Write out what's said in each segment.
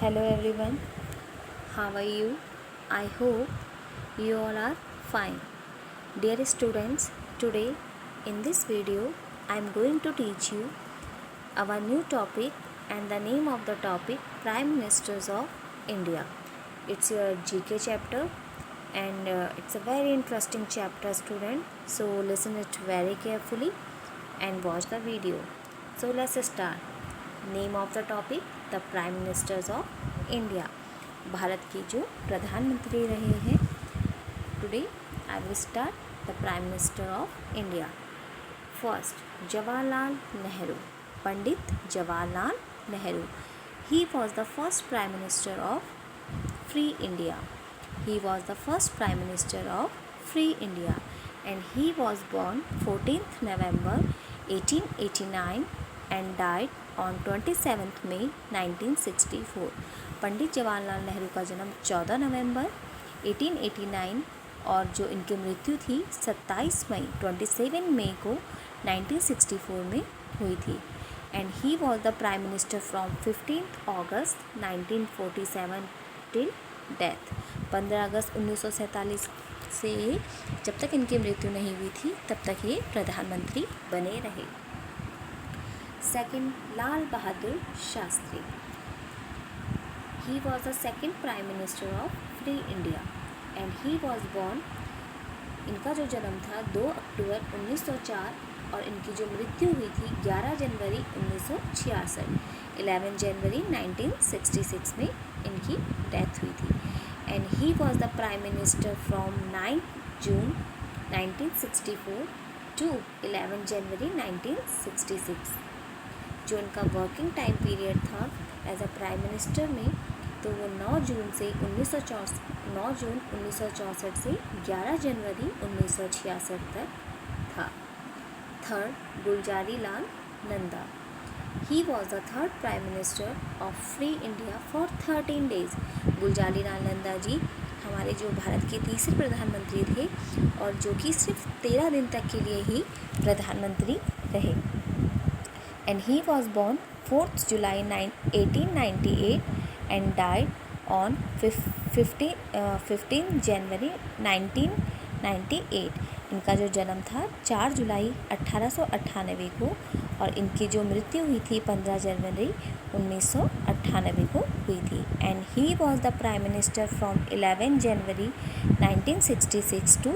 Hello everyone, how are you? I hope you all are fine. Dear students, today in this video I am going to teach you our new topic, and the name of the topic Prime Ministers of India. It's your GK chapter, and it's a very interesting chapter, student. So listen it very carefully and watch the video. So let's start. Name of the topic the prime ministers of India. Bharat के जो प्रधानमंत्री रहे हैं. Today I will start the prime minister of India. First, Jawaharlal Nehru. Pandit Jawaharlal Nehru. He was the first prime minister of free India. He was the first prime minister of free India and he was born 14th November 1889 and died on 27th May 1964. Pandit Jawaharlal Nehru का जन्म 14 नवंबर 1889 और जो इनकी मृत्यु थी 27 मई 27 मई को 1964 में हुई थी. And he was the prime minister from 15th August 1947 till death. 15 अगस्त 1947 से जब तक इनकी मृत्यु नहीं हुई थी तब तक ये प्रधानमंत्री बने रहे. Second, Lal Bahadur Shastri. He was the second prime minister of free India and he was born. इनका जो जन्म था 2 अक्टूबर 1904 और इनकी जो मृत्यु हुई थी 11 जनवरी 1966. 11 जनवरी 1966 में इनकी डेथ हुई थी. And he was the Prime Minister from 9 June 1964 to 11 January 1966. जो इनका वर्किंग टाइम पीरियड था एज अ प्राइम मिनिस्टर में, तो वो 9 जून 1964 से 11 जनवरी 1966 तक था. Third, Gulzari Lal Nanda. He was the third Prime Minister of Free India for 13 days. Gulzari Lal Nanda ji हमारे जो भारत के तीसरे प्रधानमंत्री थे और जो कि सिर्फ 13 दिन तक के लिए ही प्रधानमंत्री रहे. And he was born 4th July 1898 and died on 15 January 1998. इनका जो जन्म था 4 जुलाई 1898 को और इनकी जो मृत्यु हुई थी 15 जनवरी 1998 को हुई थी. And he was the prime minister from 11 January 1966 to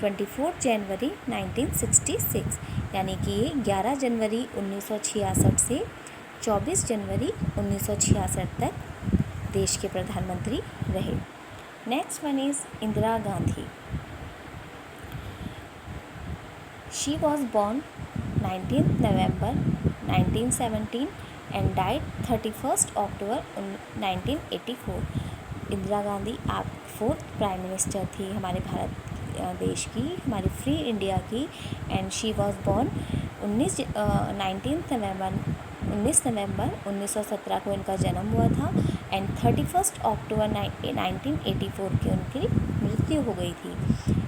24 January 1966. यानी कि ये 11 जनवरी 1966 से 24 जनवरी 1966 तक देश के प्रधानमंत्री रहे. Next one is Indira Gandhi. She was born 19th November 1917 and died 31st October 1984. Indira Gandhi आप 4th प्राइम मिनिस्टर थी हमारे भारत देश की, हमारी फ्री इंडिया की. एंड शी वॉज बॉर्न 19 नवंबर 1917 को इनका जन्म हुआ था. एंड 31st अक्टूबर 1984 की उनकी मृत्यु हो गई थी.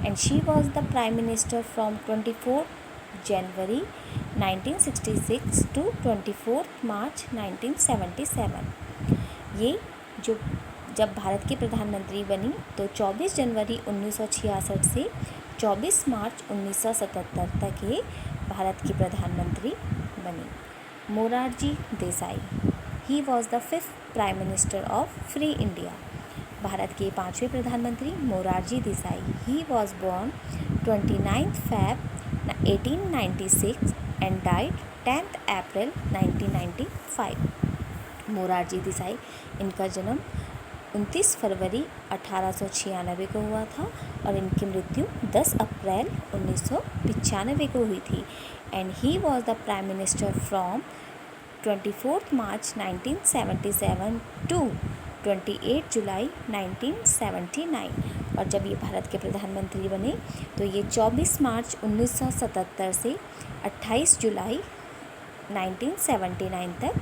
And she was the prime minister from 24 January 1966 to 24 March 1977. ये जो जब भारत की प्रधानमंत्री बनी तो 24 जनवरी 1966 से 24 मार्च 1977 तक ये भारत की प्रधानमंत्री बनी. मोरारजी देसाई. ही was the 5th prime minister of free India. Bharat के 5वें प्रधानमंत्री मोरारजी देसाई. ही was born 29th Feb 1896 and died 10th अप्रैल 1995. मोरारजी देसाई इनका जन्म 29 फरवरी 1896 को हुआ था और इनकी मृत्यु 10 अप्रैल 1995 को हुई थी. And he was the prime minister from 24 March 1977 to 28 July 1979. और जब ये भारत के प्रधानमंत्री बने तो ये 24 मार्च 1977 से 28 जुलाई 1979 तक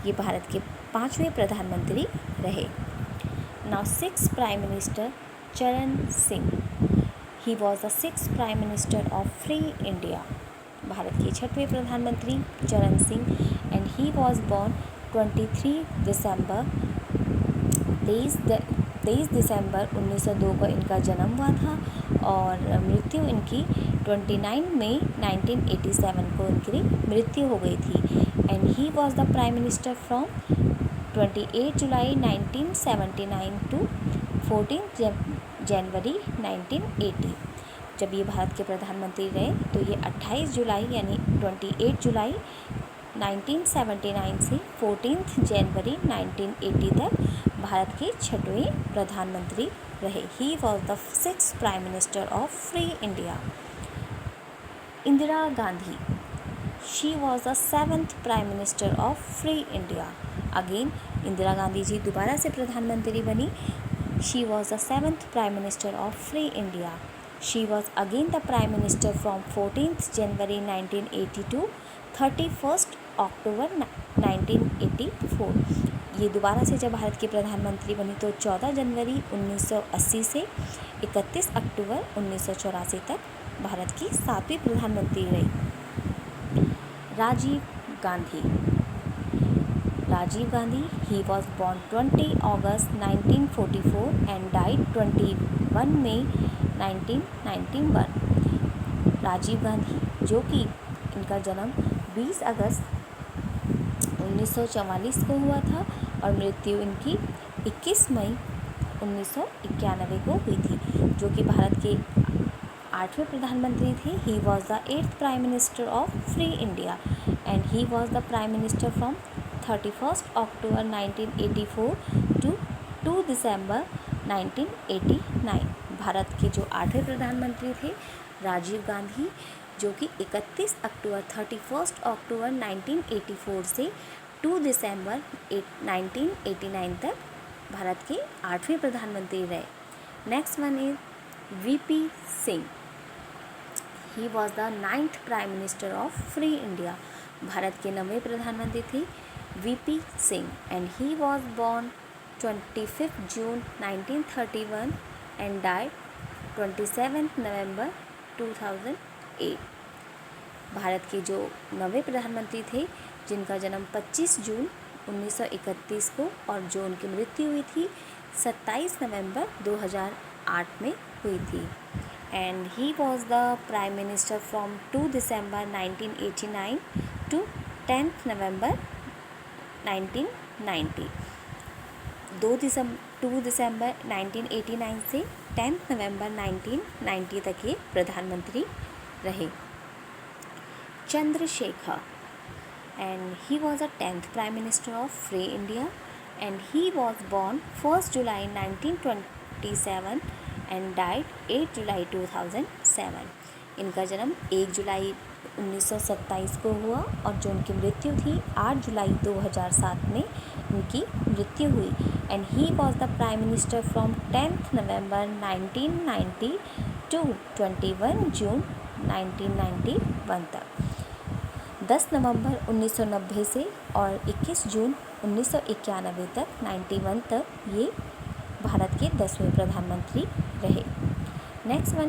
ये भारत के 5वें प्रधानमंत्री रहे. नाउ 6th प्राइम मिनिस्टर चरण सिंह. ही was the 6th prime minister of free India. Bharat के 6वें प्रधानमंत्री चरण Singh. And he was born 23 दिसंबर 23 दिसंबर 1902 को इनका जन्म हुआ था और मृत्यु इनकी 29 मई 1987 को इनकी मृत्यु हो गई थी। And he was the prime minister from 28 July 1979 to 14 January 1980। जब ये भारत के प्रधानमंत्री रहे तो ये 28 जुलाई यानी 28 जुलाई 1979 से 14 जनवरी 1980 तक भारत के 6वें प्रधानमंत्री रहे। He was the 6th prime minister of free India. Indira Gandhi, she was the 7th prime minister of free India. Again Indira Gandhi ji दोबारा से प्रधानमंत्री बनी। She was the 7th prime minister of free India. She was again the prime minister from 14 January 1980 to 31 October 1984। ये दोबारा से जब भारत की प्रधानमंत्री बनी तो 14 जनवरी 1980 से 31 अक्टूबर 1984 तक भारत की 7वीं प्रधानमंत्री रही। Rajiv Gandhi, he was born 20 August 1944 and died 21 May 1991। Rajiv Gandhi जो कि इनका जन्म 20 अगस्त 1944 को हुआ था और मृत्यु इनकी 21 मई 1991 को हुई थी, जो कि भारत के 8वें प्रधानमंत्री थे। He was the 8th prime minister of free India and he was the prime minister from 31 October 1984 to 2 दिसंबर 1989। भारत के जो 8वें प्रधानमंत्री थे राजीव गांधी, जो कि 31 अक्टूबर 31 अक्टूबर 1984 से 2 दिसंबर 1989 तक भारत के 8वें प्रधानमंत्री रहे। Next one is VP Singh. He was the 9th prime minister of free India. Bharat के 9वें प्रधानमंत्री थे VP Singh and he was born 25 June 1931 and died 27 नवंबर 2008। भारत के जो 9वें प्रधानमंत्री थे जिनका जन्म 25 जून 1931 को और जो उनकी मृत्यु हुई थी 27 नवंबर 2008 में हुई थी। And he was the prime minister from 2 December 1989 to 10 November 1990। 2 दिसंबर 1989 से 10 नवंबर 1990 तक ये प्रधानमंत्री रहे। Chandrashekhar, and he was the 10th Prime Minister of Free India and he was born 1st July 1927 and died 8 July 2007। इनका जन्म 1 जुलाई 1927 को हुआ और जो उनकी मृत्यु थी 8 जुलाई 2007 में इनकी मृत्यु हुई। And he was the prime minister from 10 November 1990 to 21 जून 1991 तक। 10 नवंबर 1990 से और 21 जून 1991 तक 91 तक ये भारत के 10वें प्रधानमंत्री रहे। Next one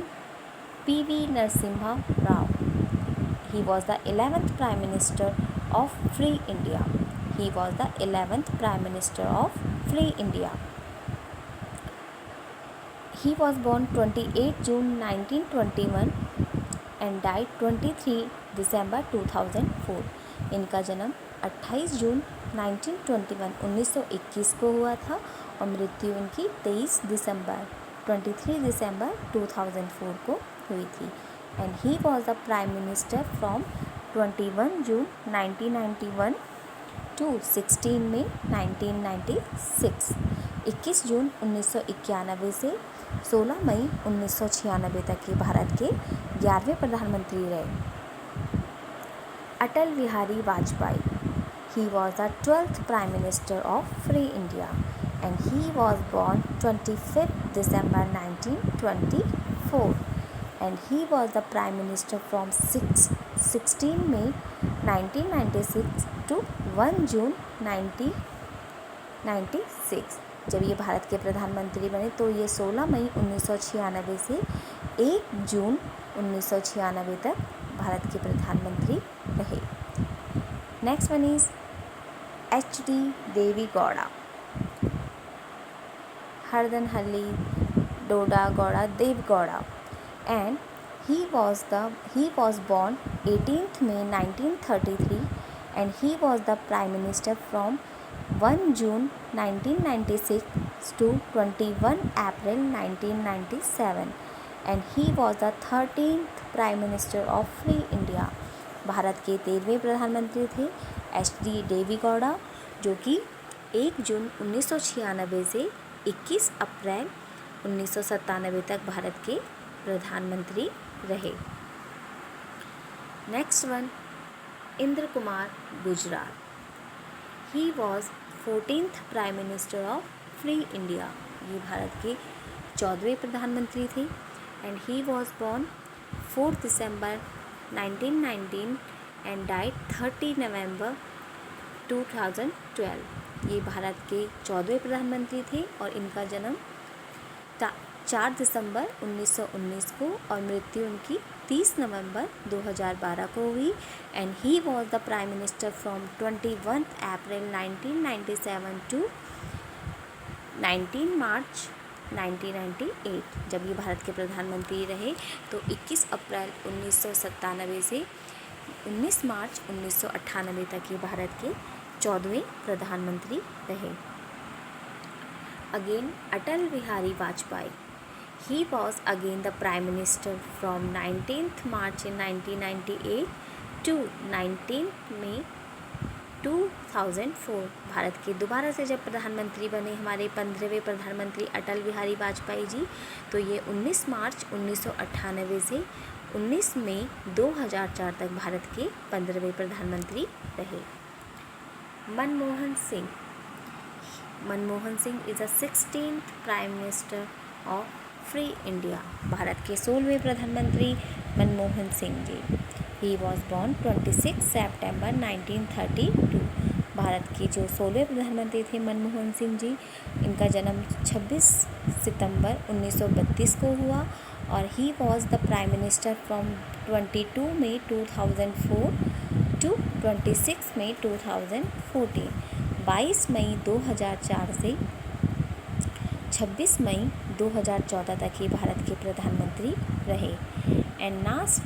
PV Narasimha Rao. He was the 11th prime minister of free India. He was the 11th prime minister of free India. He was born 28 June 1921 and died 23 दिसंबर 2004। इनका जन्म 28 जून 1921 को हुआ था और मृत्यु इनकी 23 दिसंबर 2004 को हुई थी। And he was the prime minister from 21 June 1991 to 16 May 1996। 21 जून 1991 से 16 मई 1996 तक ये भारत के 11वें प्रधानमंत्री रहे। Atal Bihari Vajpayee. He was the 12th prime minister of free India and he was born 25 December 1924 and he was the prime minister from 16 May 1996 to 1 June 1996। जब ये भारत के प्रधानमंत्री बने तो ये 16 मई 1996 से 1 जून 1996 तक भारत के प्रधानमंत्री रहे। Next one is HD Devi Gowda. Hardanhalli Doda Gowda Devgowda, and he was born 18th May 1933, and he was the Prime Minister from 1 June 1996 to 21 April 1997, and he was the 13th Prime Minister of Free India. Bharat के 13वें प्रधानमंत्री थे HD Deve Gowda, जो कि 1 June 1996 से 21 April 1997 तक भारत के प्रधानमंत्री रहे। Next one, Indra Kumar Gujral. He was 14th prime minister of free India. ये भारत के 14वें प्रधानमंत्री थे, and he was born 4 December 1919 and died 30 नवंबर 2012। ये भारत के 14वें प्रधानमंत्री थे और इनका जन्म 4 दिसंबर 1919 को और मृत्यु उनकी 30 नवंबर 2012 को हुई, and he was the prime minister from 21 April 1997 to 19 March 1998। जब ये भारत के प्रधानमंत्री रहे तो 21 अप्रैल 1997 से 19 मार्च 1998 तक ये भारत के 14वें प्रधानमंत्री रहे। Again Atal Bihari Vajpayee. He was again the Prime Minister from 19th March in 1998 to 19th May 2004। Bharat के दोबारा से जब प्रधानमंत्री बने हमारे 15वें प्रधानमंत्री अटल बिहारी वाजपेयी जी, तो ये 19 मार्च 1998 से 19 मई 2004 तक भारत के 15वें प्रधानमंत्री रहे। Manmohan Singh. Manmohan Singh is the 16th prime minister of free India. Bharat के 16वें प्रधानमंत्री मनमोहन सिंह जी। ही वॉज बॉर्न 26 सितंबर 1932। भारत के जो 16वें प्रधानमंत्री थे मनमोहन सिंह जी, इनका जन्म 26 सितंबर 1932 को हुआ, और he was the prime minister from 22 May 2004 to 26 May 2014। 22 मई 2004 से 26 मई 2014 तक ये भारत के प्रधानमंत्री रहे। And last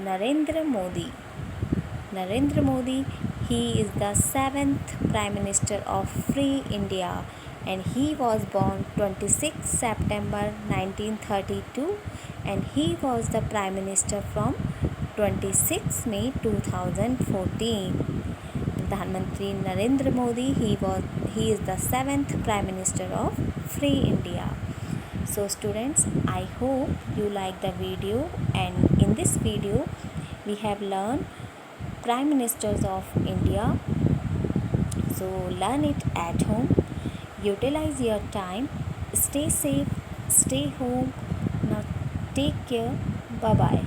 Narendra Modi. Narendra Modi, he is the 7th prime minister of free India, and he was born 26 September 1932, and he was the prime minister from 26 May 2014। प्रधानमंत्री Narendra Modi, he is the 7th Prime Minister of Free India. So students, I hope you like the video, and in this video we have learned Prime Ministers of India. So learn it at home, utilize your time, stay safe, stay home. Now take care, bye bye.